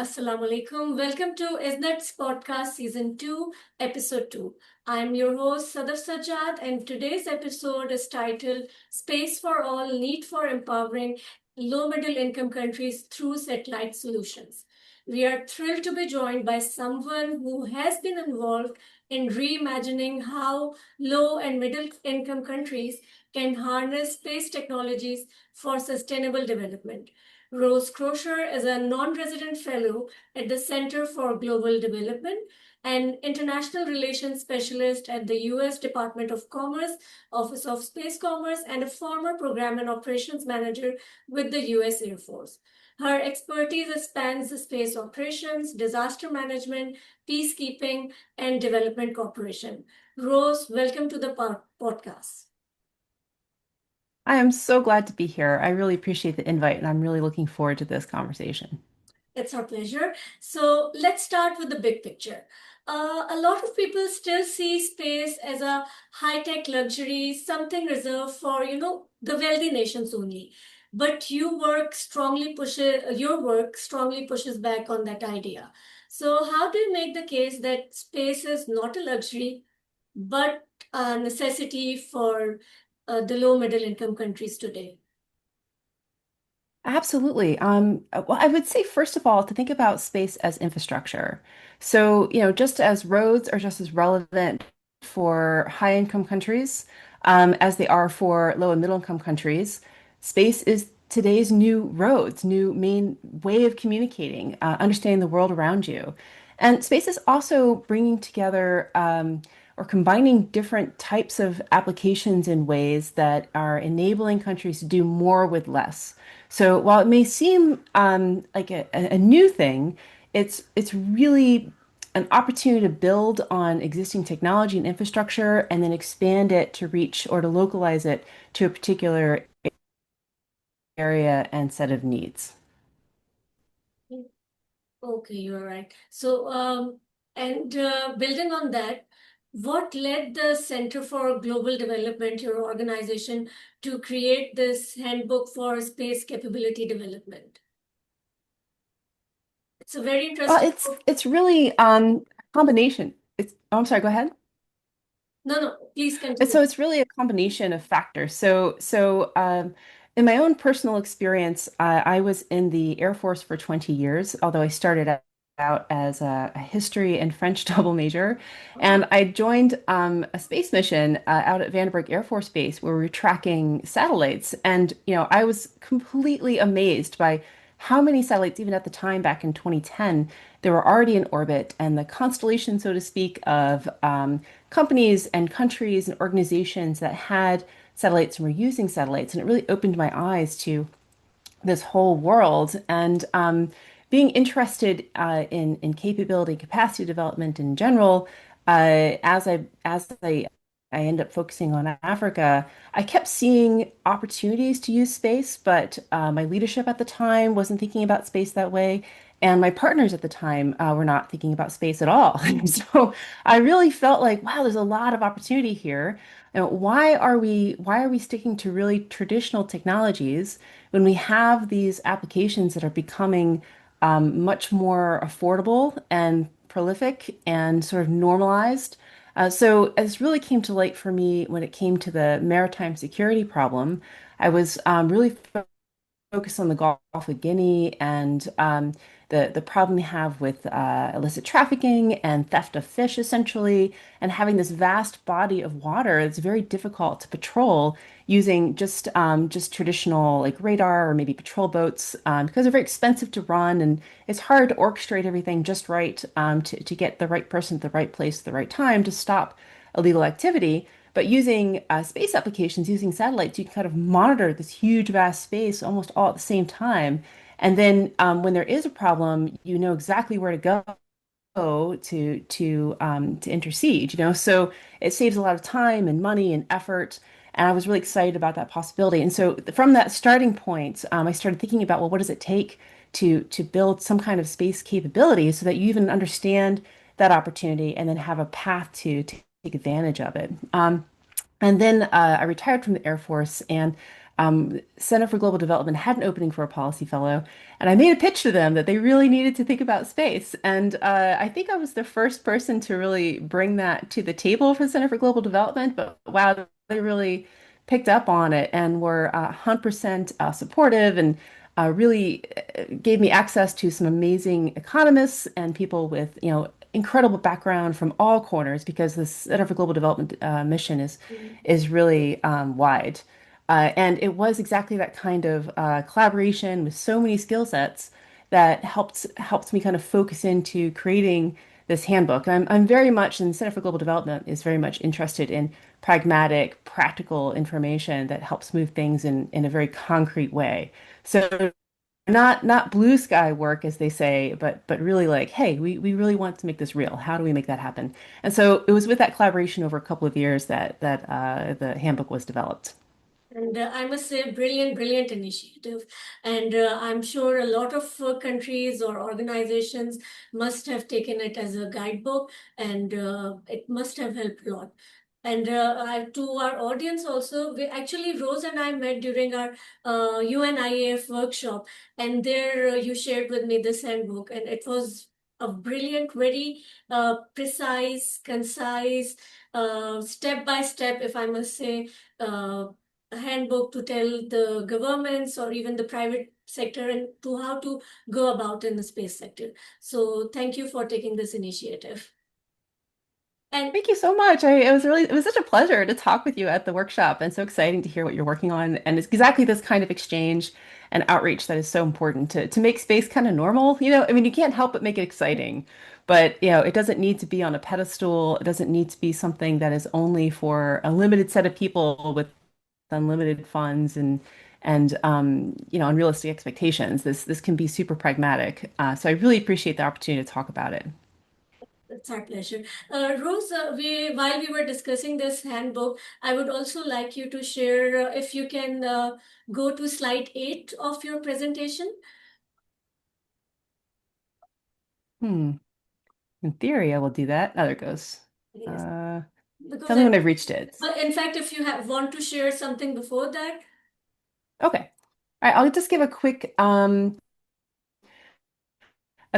Assalamu alaikum. Welcome to ISNET's podcast Season 2, Episode 2. I'm your host Sadaf Sajjad, and today's episode is titled Space for All Need for Empowering Low Middle Income Countries Through Satellite Solutions. We are thrilled to be joined by someone who has been involved in reimagining how low and middle income countries can harness space technologies for sustainable development. Rose Croshier is a non-resident fellow at the Center for Global Development and international relations specialist at the U.S. Department of Commerce, Office of Space Commerce, and a former program and operations manager with the U.S. Air Force. Her expertise spans the space operations, disaster management, peacekeeping, and development cooperation. Rose, welcome to the podcast. I am so glad to be here. I really appreciate the invite, and I'm really looking forward to this conversation. It's our pleasure. So let's start with the big picture. A lot of people still see space as a high-tech luxury, something reserved for, the wealthy nations only. But your work strongly pushes back on that idea. So how do you make the case that space is not a luxury, but a necessity for the low middle income countries today? Absolutely. Well, I would say, first of all, to think about space as infrastructure. So, just as roads are just as relevant for high-income countries as they are for low and middle-income countries, space is today's new roads, new main way of communicating, understanding the world around you. And space is also bringing together or combining different types of applications in ways that are enabling countries to do more with less. So while it may seem like a new thing, it's really an opportunity to build on existing technology and infrastructure and then expand it to reach or to localize it to a particular area and set of needs. Okay, you're right. So, and building on that, what led the Center for Global Development, your organization, to create this handbook for space capability development? It's a very Well, interesting it's book. it's really a combination. I'm sorry, go ahead. No, no, please And continue. so it's really a combination of factors. In my own personal experience, I was in the Air Force for 20 years, although I started out as a history and French double major. Oh, And I joined a space mission out at Vandenberg Air Force Base where we were tracking satellites. And, I was completely amazed by how many satellites, even at the time back in 2010, they were already in orbit, and the constellation, so to speak, of companies and countries and organizations that had satellites and were using satellites. And it really opened my eyes to this whole world. And being interested in capability, capacity development in general, as I end up focusing on Africa, I kept seeing opportunities to use space, but my leadership at the time wasn't thinking about space that way. And my partners at the time were not thinking about space at all. So I really felt like, wow, there's a lot of opportunity here. And why are we sticking to really traditional technologies when we have these applications that are becoming much more affordable and prolific and sort of normalized? So this really came to light for me when it came to the maritime security problem. I was really focus on the Gulf of Guinea and the problem we have with illicit trafficking and theft of fish, essentially, and having this vast body of water that's very difficult to patrol using just traditional like radar or maybe patrol boats because they're very expensive to run and it's hard to orchestrate everything just right to get the right person at the right place at the right time to stop illegal activity. But using space applications, using satellites, you can kind of monitor this huge, vast space almost all at the same time. And then when there is a problem, you know exactly where to go to intercede, So it saves a lot of time and money and effort. And I was really excited about that possibility. And so from that starting point, I started thinking about, well, what does it take to build some kind of space capability so that you even understand that opportunity and then have a path to take advantage of it. And then I retired from the Air Force and Center for Global Development had an opening for a policy fellow, and I made a pitch to them that they really needed to think about space. And I think I was the first person to really bring that to the table for the Center for Global Development. But wow, they really picked up on it and were 100% supportive and really gave me access to some amazing economists and people with, incredible background from all corners because the Center for Global Development mission is really wide. And it was exactly that kind of collaboration with so many skill sets that helped me kind of focus into creating this handbook. And I'm very much, and the Center for Global Development is very much interested in pragmatic, practical information that helps move things in a very concrete way. So not blue sky work, as they say, but really like, hey, we really want to make this real. How do we make that happen? And so it was with that collaboration over a couple of years that the handbook was developed. And I must say, brilliant, brilliant initiative. And I'm sure a lot of countries or organizations must have taken it as a guidebook, and it must have helped a lot. And to our audience also, we actually, Rose and I met during our UNIAF workshop, and there you shared with me this handbook, and it was a brilliant, very precise, concise, step by step, if I must say. A handbook to tell the governments or even the private sector and to how to go about in the space sector. So thank you for taking this initiative. And Thank you so much. It was such a pleasure to talk with you at the workshop and so exciting to hear what you're working on. And it's exactly this kind of exchange and outreach that is so important to make space kind of normal. I mean, you can't help but make it exciting, but it doesn't need to be on a pedestal. It doesn't need to be something that is only for a limited set of people with unlimited funds and unrealistic expectations. This can be super pragmatic. So I really appreciate the opportunity to talk about it. it's our pleasure. Rose, while we were discussing this handbook, I would also like you to share if you can go to slide 8 of your presentation. Hmm. In theory, I will do that. Oh, there it goes. Yes, Uh, because Tell me when I've reached it. in fact, if you want to share something before that, Okay. All right, I'll just give a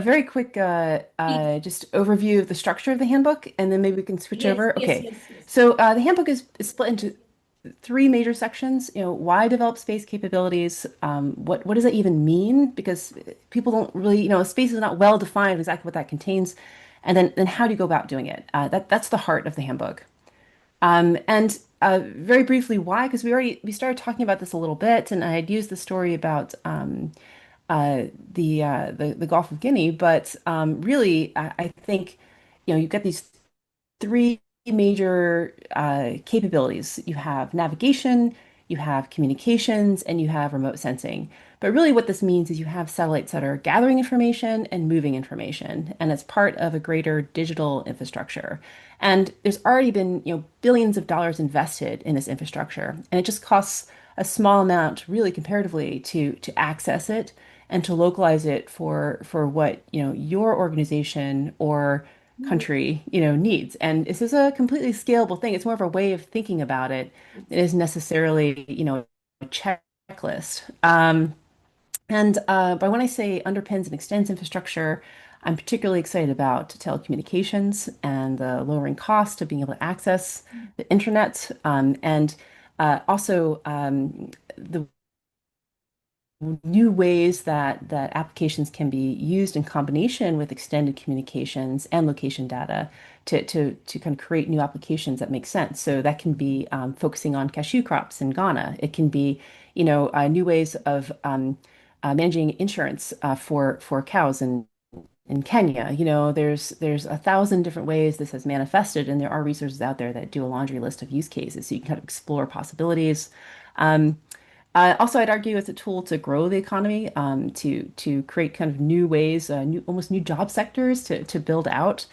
very quick please. just overview of the structure of the handbook, and then maybe we can switch Yes, over. yes, Okay. yes, yes. So the handbook is split into three major sections. Why develop space capabilities? What does that even mean? Because people don't really, space is not well defined exactly what that contains. And then how do you go about doing it? That's the heart of the handbook. And very briefly, why? Because we started talking about this a little bit, and I had used the story about the Gulf of Guinea, but really, I think you've got these three major capabilities. You have navigation, you have communications, and you have remote sensing. But really, what this means is you have satellites that are gathering information and moving information, and it's part of a greater digital infrastructure. And there's already been, billions of dollars invested in this infrastructure, and it just costs a small amount, really comparatively, to access it and to localize it for what, your organization or country, needs. And this is a completely scalable thing. It's more of a way of thinking about it. It isn't necessarily, a checklist. And by when I say underpins and extends infrastructure, I'm particularly excited about telecommunications and the lowering cost of being able to access the internet, and also the new ways that applications can be used in combination with extended communications and location data to kind of create new applications that make sense. So that can be focusing on cashew crops in Ghana. It can be, new ways of managing insurance for cows in Kenya. There's 1,000 different ways this has manifested, and there are resources out there that do a laundry list of use cases, so you can kind of explore possibilities. Um, Also, I'd argue it's a tool to grow the economy, to create kind of new ways, almost new job sectors to build out.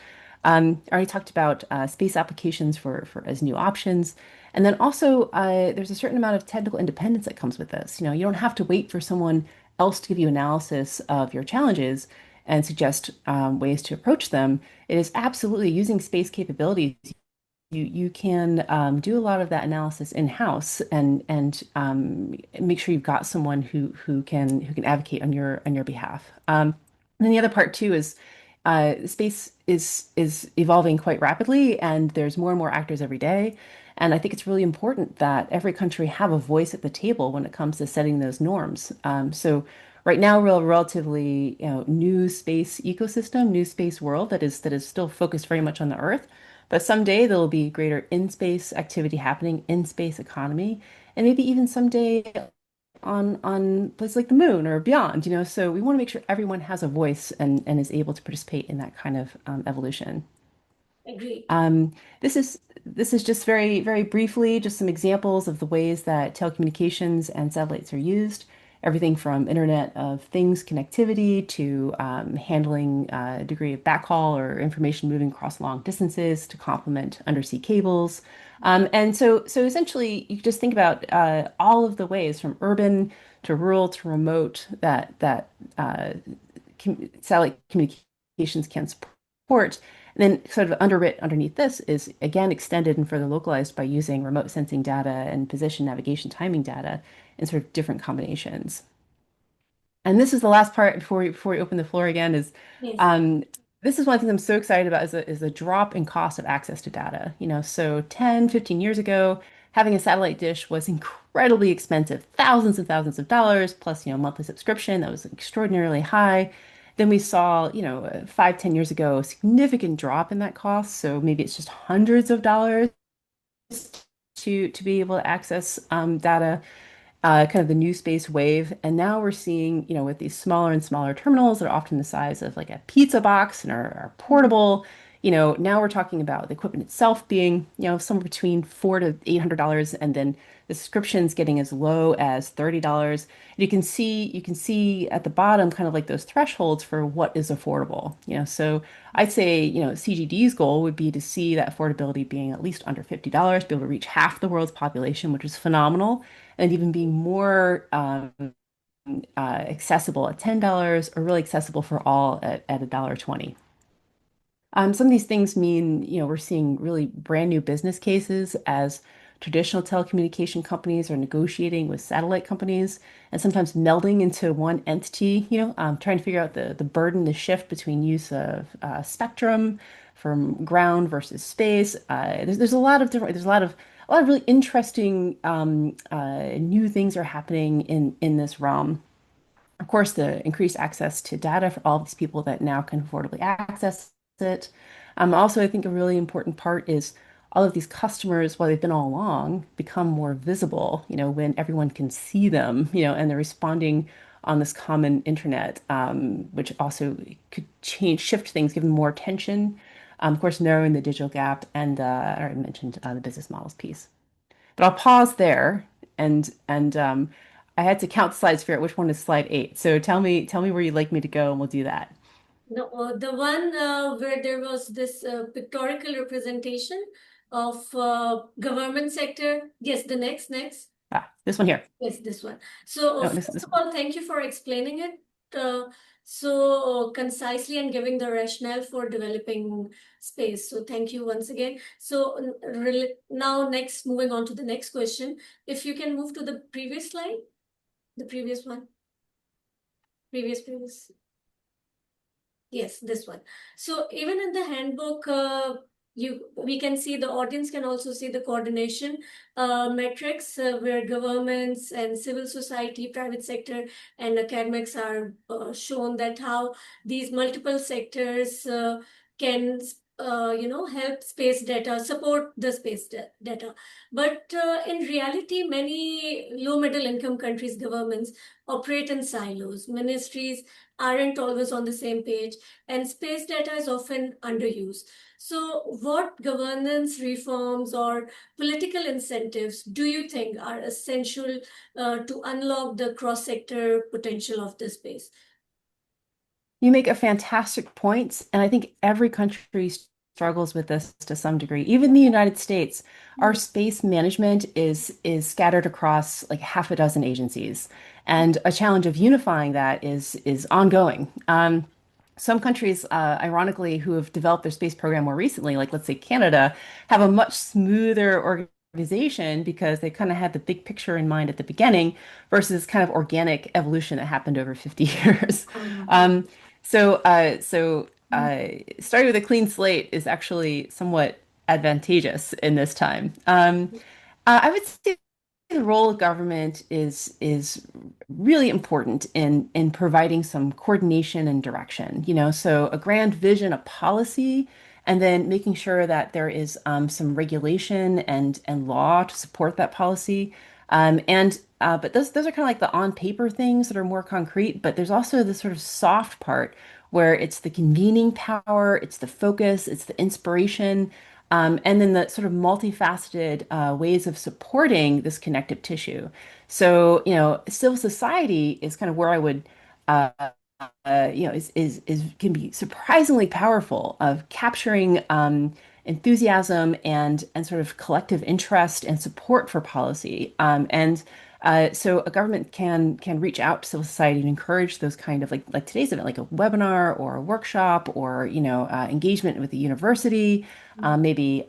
I already talked about space applications for as new options, and then also there's a certain amount of technical independence that comes with this. You don't have to wait for someone else to give you analysis of your challenges and suggest ways to approach them. It is absolutely using space capabilities. you can do a lot of that analysis in-house and make sure you've got someone who can advocate on your behalf. And then the other part too is space is evolving quite rapidly, and there's more and more actors every day. And I think it's really important that every country have a voice at the table when it comes to setting those norms. So right now, we're a relatively, new space ecosystem, new space world that is still focused very much on the Earth. But someday there will be greater in-space activity happening, in-space economy, and maybe even someday on places like the moon or beyond, So we want to make sure everyone has a voice and is able to participate in that kind of evolution. Agree. Um, this is just very, very briefly just some examples of the ways that telecommunications and satellites are used. Everything from Internet of Things connectivity to handling a degree of backhaul or information moving across long distances to complement undersea cables. And so essentially, you just think about all of the ways from urban to rural to remote that satellite communications can support. And then sort of underwritten underneath this is again extended and further localized by using remote sensing data and position navigation timing data in sort of different combinations. And this is the last part before we open the floor again is Yes. um, this is one thing I'm so excited about is the drop in cost of access to data. So 10, 15 years ago, having a satellite dish was incredibly expensive, thousands and thousands of dollars, plus, monthly subscription that was extraordinarily high. Then we saw, 5, 10 years ago, a significant drop in that cost. So maybe it's just hundreds of dollars to be able to access data, kind of the new space wave. And now we're seeing, with these smaller and smaller terminals that are often the size of like a pizza box and are portable, now we're talking about the equipment itself being, somewhere between $400 to $800, and then the subscriptions getting as low as $30. You can see at the bottom kind of like those thresholds for what is affordable. So I'd say, CGD's goal would be to see that affordability being at least under $50, be able to reach half the world's population, which is phenomenal, and even being more accessible at $10 or really accessible for all at $1.20. Some of these things mean, we're seeing really brand new business cases as traditional telecommunication companies are negotiating with satellite companies and sometimes melding into one entity, trying to figure out the burden, the shift between use of spectrum from ground versus space. There's a lot of different, there's a lot of really interesting new things are happening in this realm. Of course, the increased access to data for all of these people that now can affordably access it. Also, I think a really important part is all of these customers, while they've been all along, become more visible, when everyone can see them, and they're responding on this common internet, which also could shift things, give them more attention. Of course, narrowing the digital gap, and I already mentioned the business models piece. But I'll pause there and I had to count the slides to figure out which one is slide 8. So tell me where you'd like me to go and we'll do that. No, the one where there was this pictorial representation of government sector. Yes, the next. This one here. Yes, this one. So, No, first this of all, thank you for explaining it so concisely and giving the rationale for developing space. So, thank you once again. So, now, next, moving on to the next question. If you can move to the previous slide, the previous one, previous. Yes, this one. So even in the handbook, we can see the audience can also see the coordination metrics where governments and civil society, private sector, and academics are shown that how these multiple sectors can help space data support the data. But in reality, many low middle income countries governments operate in silos. Ministries aren't always on the same page, and space data is often underused. So, what governance reforms or political incentives do you think are essential to unlock the cross sector potential of the space? You make a fantastic point, and I think every country struggles with this to some degree. Even the United States, our Hmm. space management is scattered across like half a dozen agencies, and a challenge of unifying that is ongoing. some countries, ironically, who have developed their space program more recently, like let's say Canada, have a much smoother organization because they kind of had the big picture in mind at the beginning versus kind of organic evolution that happened over 50 years. Um, Um, starting with a clean slate is actually somewhat advantageous in this time. I would say the role of government is really important in providing some coordination and direction. So a grand vision, a policy, and then making sure that there is some regulation and law to support that policy. But those are kind of like the on paper things that are more concrete. But there's also this sort of soft part where it's the convening power, it's the focus, it's the inspiration. And then the sort of multifaceted ways of supporting this connective tissue. So, civil society is kind of where I would, uh, is can be surprisingly powerful of capturing enthusiasm and sort of collective interest and support for policy. So a government can reach out to civil society and encourage those kind of like today's event, like a webinar or a workshop or engagement with the university, maybe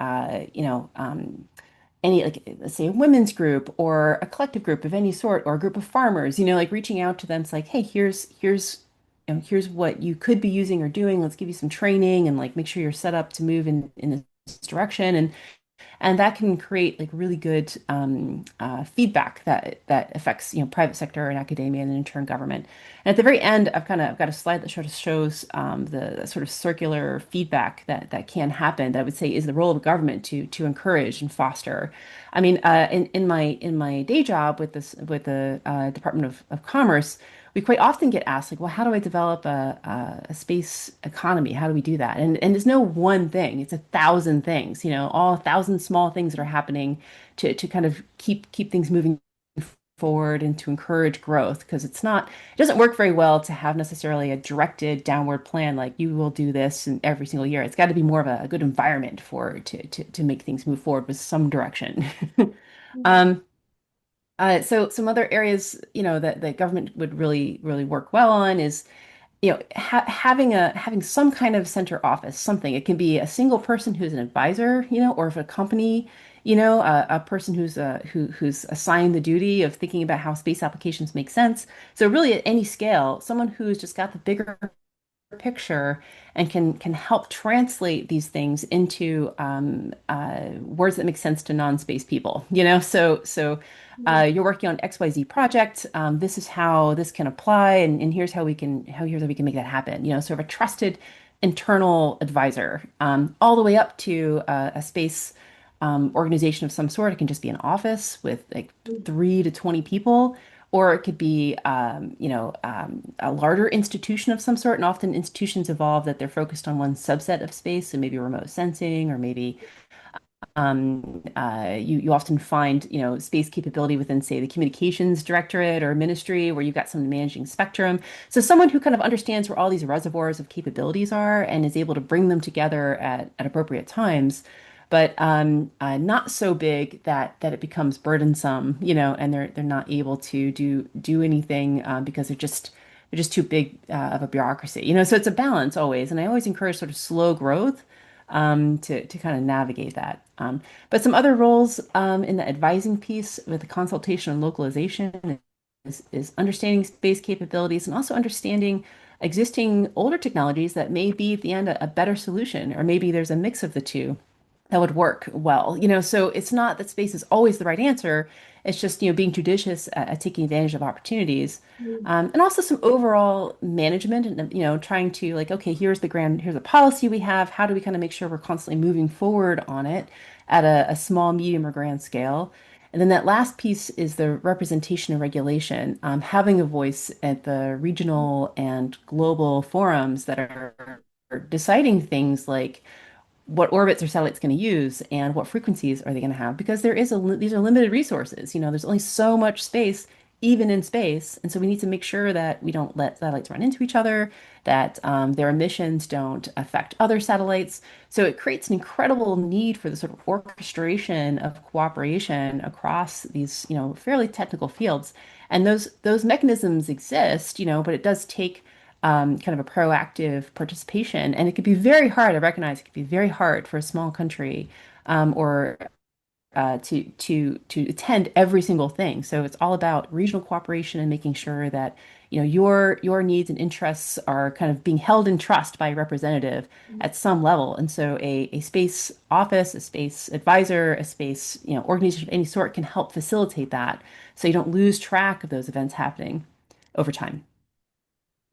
any like let's say a women's group or a collective group of any sort or a group of farmers, like reaching out to them. It's like, hey, here's what you could be using or doing. Let's give you some training and like make sure you're set up to move in this direction. And that can create like really good feedback that affects private sector and academia and in turn government. And at the very end, I've got a slide that sort of shows the sort of circular feedback that can happen. That I would say is the role of government to encourage and foster. I mean, in my day job with the Department of Commerce, we quite often get asked like, well, how do I develop a space economy? How do we do that? And there's no one thing. It's 1,000 things, all 1,000 small things that are happening to kind of keep things moving forward and to encourage growth because it doesn't work very well to have necessarily a directed downward plan like you will do this in every single year. It's got to be more of a good environment to make things move forward with some direction. Um, so some other areas, that the government would really, really work well on is, having some kind of center office, something. It can be a single person who's an advisor, or if a company, a person who's assigned the duty of thinking about how space applications make sense. So really, at any scale, someone who's just got the bigger picture and can help translate these things into words that make sense to non-space people. You're working on XYZ project. This is how this can apply, and here's how we can make that happen. Sort of a trusted internal advisor, all the way up to a space organization of some sort. It can just be an office with like 3 to 20 people, or it could be, a larger institution of some sort. And often institutions evolve that they're focused on one subset of space, so maybe remote sensing, or maybe you often find, space capability within, say, the communications directorate or ministry, where you've got someone managing spectrum. So someone who kind of understands where all these reservoirs of capabilities are and is able to bring them together at appropriate times, but not so big that it becomes burdensome, and they're not able to do anything because they're just too big of a bureaucracy, So it's a balance always, and I always encourage sort of slow growth to kind of navigate that. But some other roles in the advising piece with the consultation and localization is understanding space capabilities and also understanding existing older technologies that may be at the end a better solution, or maybe there's a mix of the two that would work well. So it's not that space is always the right answer. It's just, being judicious at taking advantage of opportunities. And also some overall management and, trying to like, okay, here's a policy we have. How do we kind of make sure we're constantly moving forward on it at a small, medium, or grand scale? And then that last piece is the representation and regulation, having a voice at the regional and global forums that are deciding things like what orbits are satellites going to use and what frequencies are they going to have, because these are limited resources. There's only so much space even in space, and so we need to make sure that we don't let satellites run into each other, that their emissions don't affect other satellites. So it creates an incredible need for the sort of orchestration of cooperation across these fairly technical fields, and those mechanisms exist, but it does take kind of a proactive participation. And it could be very hard, I recognize it could be very hard for a small country or to attend every single thing. So it's all about regional cooperation and making sure that your needs and interests are kind of being held in trust by a representative at some level. And so a space office, a space advisor, a space organization of any sort can help facilitate that, so you don't lose track of those events happening over time.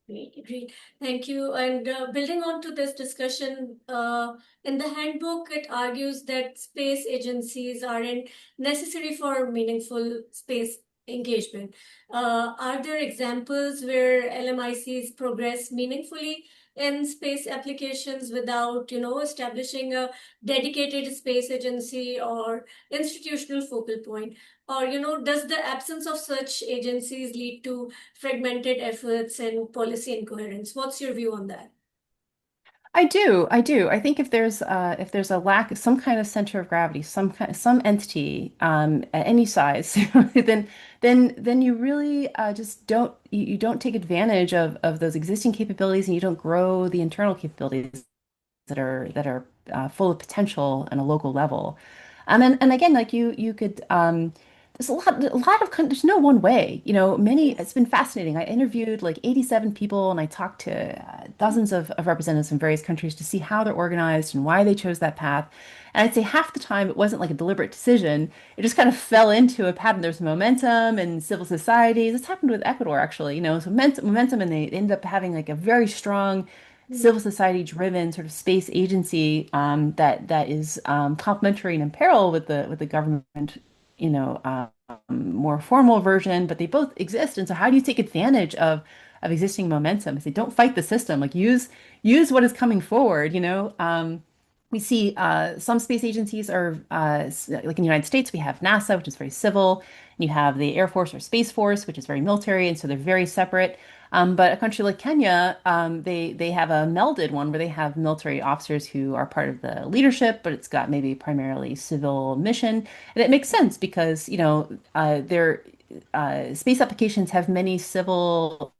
Great, great. Thank you. And building on to this discussion, in the handbook, it argues that space agencies aren't necessary for meaningful space engagement. Are there examples where LMICs progress meaningfully in space applications without, establishing a dedicated space agency or institutional focal point? Or, does the absence of such agencies lead to fragmented efforts and policy incoherence? What's your view on that? I do. I think if there's a lack, some kind of center of gravity, some entity at any size, then you really just you don't take advantage of those existing capabilities, and you don't grow the internal capabilities that are full of potential on a local level. And again, like you could there's a lot of there's no one way. Many Yes. it's been fascinating. I interviewed like 87 people, and I talked to dozens of representatives from various countries to see how they're organized and why they chose that path. And I'd say half the time it wasn't like a deliberate decision. It just kind of fell into a pattern. There's momentum and civil societies. This happened with Ecuador, actually. So momentum, and they ended up having like a very strong civil society driven sort of space agency that is complementary and in parallel with the government, more formal version, but they both exist. And so how do you take advantage of existing momentum? I say don't fight the system, like use what is coming forward, we see some space agencies are like in the United States, we have NASA, which is very civil, and you have the Air Force or Space Force, which is very military, and so they're very separate. But a country like Kenya, they have a melded one where they have military officers who are part of the leadership, but it's got maybe primarily civil mission, and it makes sense because their space applications have many civil,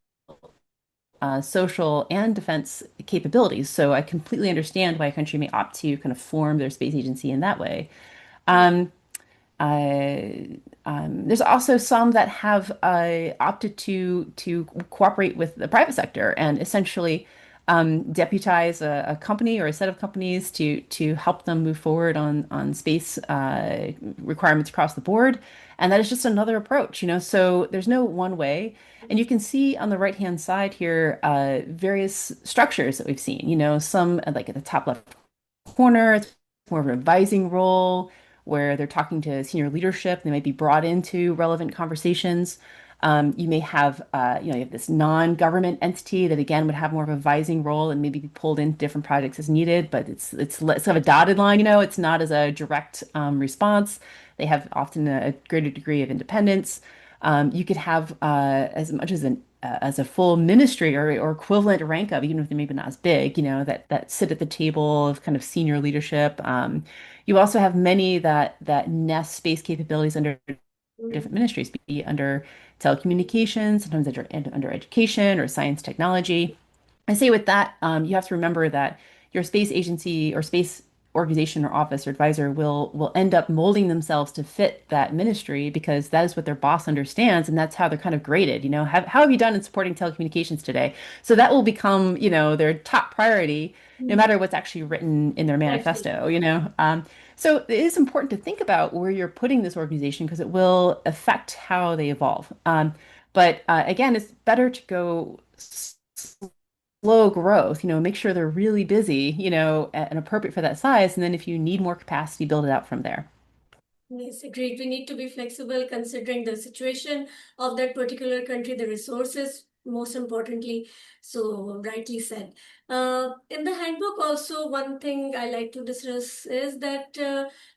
social, and defense capabilities. So I completely understand why a country may opt to kind of form their space agency in that way. Um, there's also some that have opted to cooperate with the private sector and essentially deputize a company or a set of companies to help them move forward on space requirements across the board. And that is just another approach, So there's no one way. And you can see on the right-hand side here various structures that we've seen. Some like at the top left corner, it's more of an advising role where they're talking to senior leadership. They might be brought into relevant conversations. You may have, you have this non-government entity that again would have more of a advising role and maybe be pulled into different projects as needed, but it's kind of a dotted line. It's not as a direct response. They have often a greater degree of independence. You could have as much as a full ministry or equivalent rank of, even if they're maybe not as big, that sit at the table of kind of senior leadership. You also have many that nest space capabilities under different ministries, be it under telecommunications, sometimes under education or science technology. I say with that, you have to remember that your space agency or space organization or office or advisor will end up molding themselves to fit that ministry because that is what their boss understands, and that's how they're kind of graded. How have you done in supporting telecommunications today? So that will become, their top priority, no Mm. matter what's actually written in their Exactly. manifesto. So it is important to think about where you're putting this organization because it will affect how they evolve. But again, it's better to go slow growth, make sure they're really busy, and appropriate for that size. And then if you need more capacity, build it out from there. Yes, agreed. We need to be flexible considering the situation of that particular country, the resources, most importantly. So, rightly said. In the handbook, also, one thing I like to discuss is that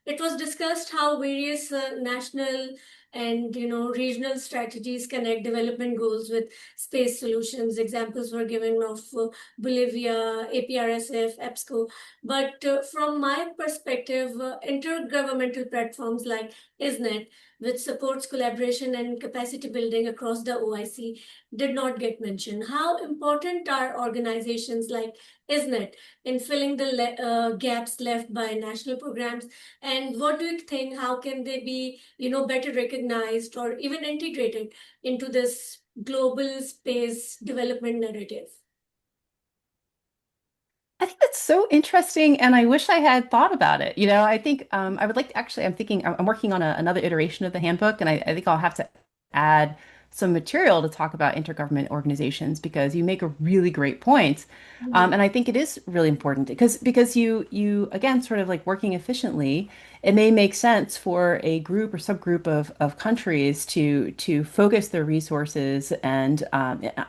it was discussed how various national and regional strategies connect development goals with space solutions. Examples were given of Bolivia, APRSF, EBSCO. But from my perspective, intergovernmental platforms like ISNET, which supports collaboration and capacity building across the OIC, did not get mentioned. How important are organizations like ISNET in filling the gaps left by national programs? And what do you think? How can they be, better recognized or even integrated into this global space development narrative? I think that's so interesting, and I wish I had thought about it. I think I would like to actually. I'm thinking I'm working on another iteration of the handbook, and I think I'll have to add some material to talk about intergovernment organizations because you make a really great point, Mhm. and I think it is really important because you again sort of like working efficiently. It may make sense for a group or subgroup of countries to focus their resources and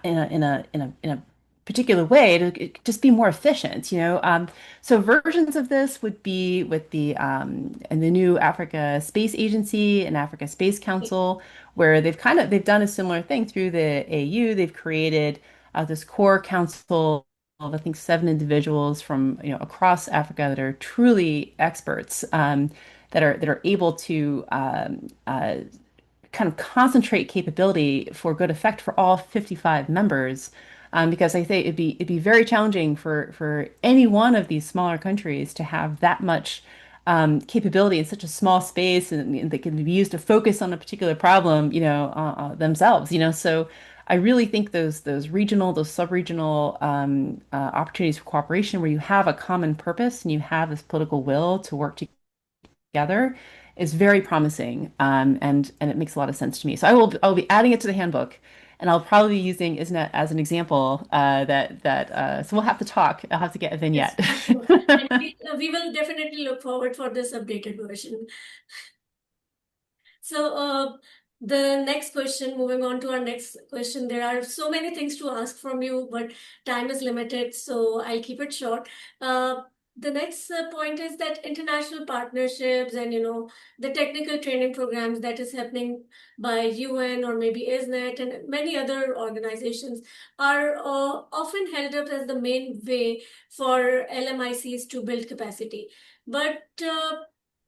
in a particular way to just be more efficient, you know. So versions of this would be with the and the new Africa Space Agency and Africa Space Council, where they've done a similar thing through the AU. They've created this core council of I think 7 individuals from across Africa that are truly experts that are able to kind of concentrate capability for good effect for all 55 members. Because I say it'd be very challenging for any one of these smaller countries to have that much capability in such a small space, and that can be used to focus on a particular problem, themselves. So I really think those regional, those sub-regional opportunities for cooperation, where you have a common purpose and you have this political will to work together is very promising, and it makes a lot of sense to me. So I'll be adding it to the handbook, and I'll probably be using ISNET as an example. So we'll have to talk. I'll have to get a Yes, vignette. for sure. And we will definitely look forward for this updated version. So, the next question, moving on to our next question, there are so many things to ask from you, but time is limited, so I'll keep it short. The next point is that international partnerships and the technical training programs that is happening by UN or maybe ISNET and many other organizations are often held up as the main way for LMICs to build capacity. But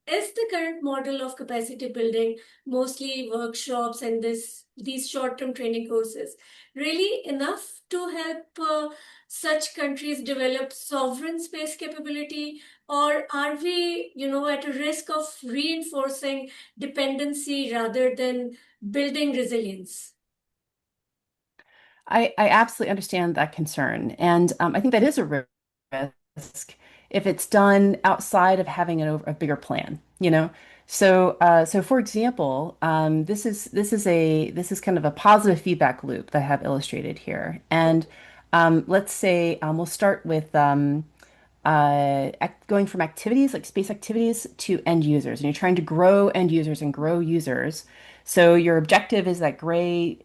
is the current model of capacity building, mostly workshops and these short-term training courses, really enough to help such countries develop sovereign space capability, or are we, at a risk of reinforcing dependency rather than building resilience? I absolutely understand that concern, and I think that is a risk if it's done outside of having a bigger plan, you know. So for example, this is kind of a positive feedback loop that I have illustrated here, and let's say we'll start with going from activities like space activities to end users, and you're trying to grow end users and grow users. So your objective is that gray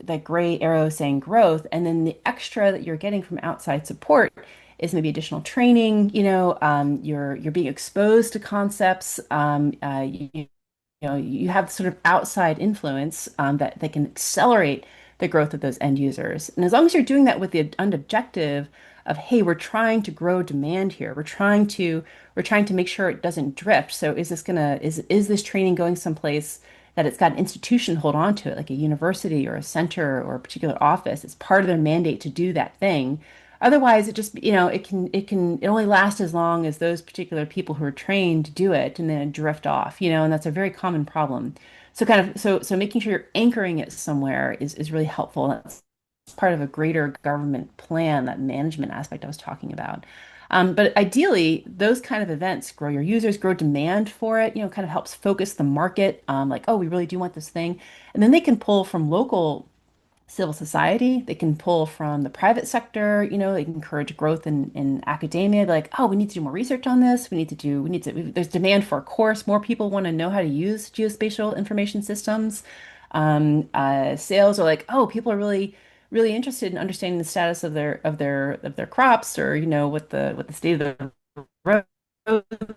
arrow saying growth, and then the extra that you're getting from outside support is maybe additional training. You're being exposed to concepts. You have sort of outside influence that can accelerate the growth of those end users. And as long as you're doing that with the objective of, hey, we're trying to grow demand here. We're trying to make sure it doesn't drift. So is this training going someplace that it's got an institution hold on to it, like a university or a center or a particular office? It's part of their mandate to do that thing. Otherwise, it only lasts as long as those particular people who are trained do it and then drift off, and that's a very common problem. So making sure you're anchoring it somewhere is really helpful. That's part of a greater government plan, that management aspect I was talking about. But ideally, those kind of events grow your users, grow demand for it, kind of helps focus the market, like, oh, we really do want this thing. And then they can pull from local civil society. They can pull from the private sector. They can encourage growth in academia. They're like, oh, we need to do more research on this. There's demand for a course. More people want to know how to use geospatial information systems. Sales are like, oh, people are really really interested in understanding the status of their crops, or what the state of the roads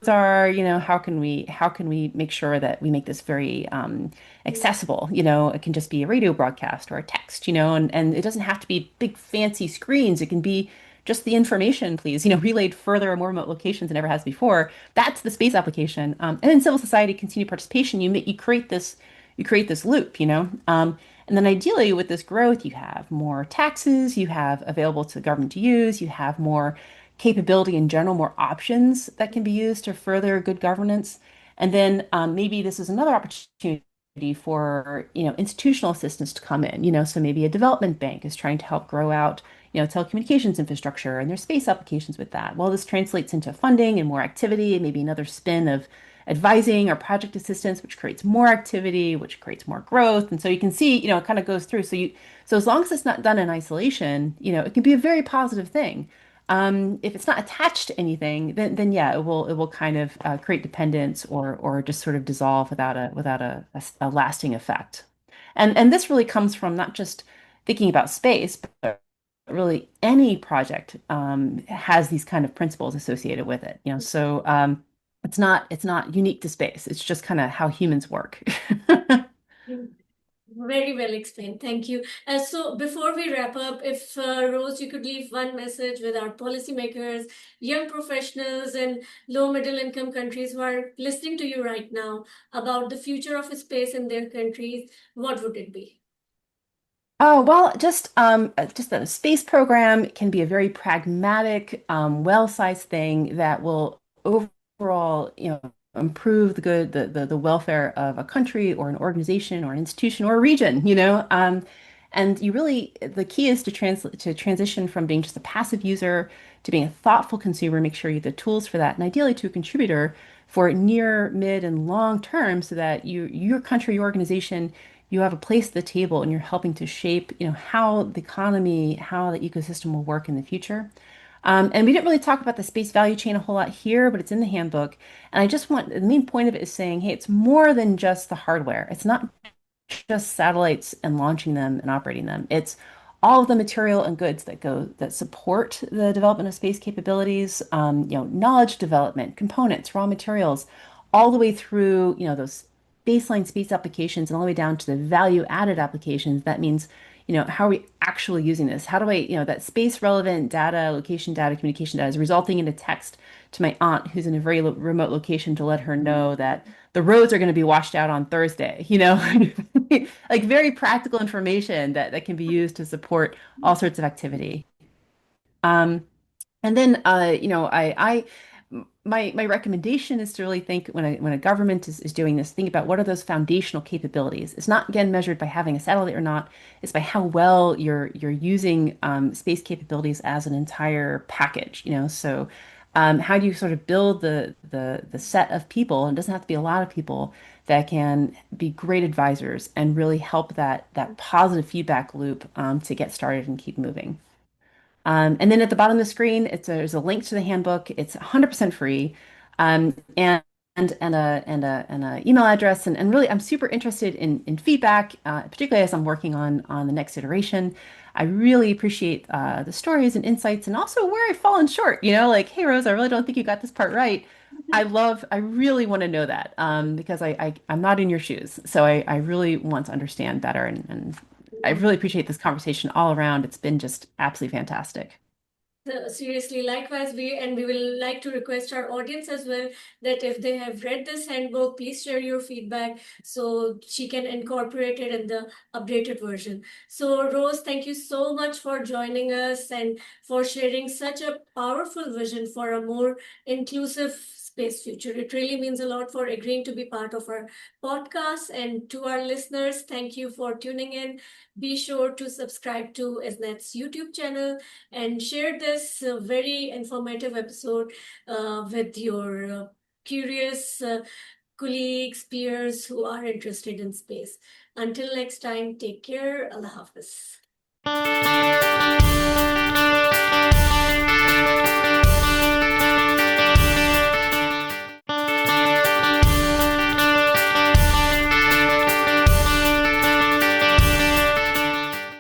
are. How can we make sure that we make this very accessible? It can just be a radio broadcast or a text, and it doesn't have to be big fancy screens. It can be just the information, please, relayed further or more remote locations than ever has before. That's the space application. And then civil society continued participation. You create this loop, and then ideally with this growth, you have more taxes, you have available to the government to use, you have more capability in general, more options that can be used to further good governance. And then maybe this is another opportunity for, institutional assistance to come in, so maybe a development bank is trying to help grow out, telecommunications infrastructure and their space applications with that. Well, this translates into funding and more activity, and maybe another spin of advising or project assistance, which creates more activity, which creates more growth. And so you can see, it kind of goes through. So as long as it's not done in isolation, it can be a very positive thing. If it's not attached to anything, then yeah, it will kind of create dependence, or just sort of dissolve without a lasting effect. And this really comes from not just thinking about space, but really any project has these kind of principles associated with it. So it's not unique to space. It's just kind of how humans work. Very well explained. Thank you. So before we wrap up, if Rose, you could leave one message with our policymakers, young professionals, and low middle income countries who are listening to you right now about the future of space in their countries, what would it be? Oh, well, just that a space program can be a very pragmatic, well-sized thing that will overall, improve the welfare of a country or an organization or an institution or a region. And the key is to transition from being just a passive user to being a thoughtful consumer, make sure you have the tools for that, and ideally to a contributor for near, mid, and long term, so that your country, your organization, you have a place at the table, and you're helping to shape, how the economy, how the ecosystem will work in the future. And we didn't really talk about the space value chain a whole lot here, but it's in the handbook. And the main point of it is saying, hey, it's more than just the hardware. It's not just satellites and launching them and operating them. It's all of the material and goods that support the development of space capabilities, knowledge development, components, raw materials, all the way through, those baseline space applications and all the way down to the value added applications. That means, how are we actually using this? How do that space relevant data, location data, communication data is resulting in a text to my aunt who's in a very remote location to let her know that the roads are going to be washed out on Thursday, like very practical information that can be used to support all sorts of activity. Um, and then, my recommendation is to really think when a government is doing this, think about what are those foundational capabilities. It's not again measured by having a satellite or not. It's by how well you're using space capabilities as an entire package. So how do you sort of build the set of people? And it doesn't have to be a lot of people that can be great advisors and really help that positive feedback loop to get started and keep moving. And then at the bottom of the screen, there's a link to the handbook. It's 100% free, and a email address. And really, I'm super interested in feedback, particularly as I'm working on the next iteration. I really appreciate the stories and insights, and also where I've fallen short. Like, hey Rose, I really don't think you got this part right. I really want to know that because I'm not in your shoes, so I really want to understand better, and I really appreciate this conversation all around. It's been just absolutely fantastic. Seriously, likewise, we will like to request our audience as well that if they have read this handbook, please share your feedback so she can incorporate it in the updated version. So, Rose, thank you so much for joining us and for sharing such a powerful vision for a more inclusive space future. It really means a lot for agreeing to be part of our podcast. And to our listeners, thank you for tuning in. Be sure to subscribe to ISNET's YouTube channel and share this very informative episode with your curious colleagues, peers who are interested in space. Until next time, take care. Allah Hafiz.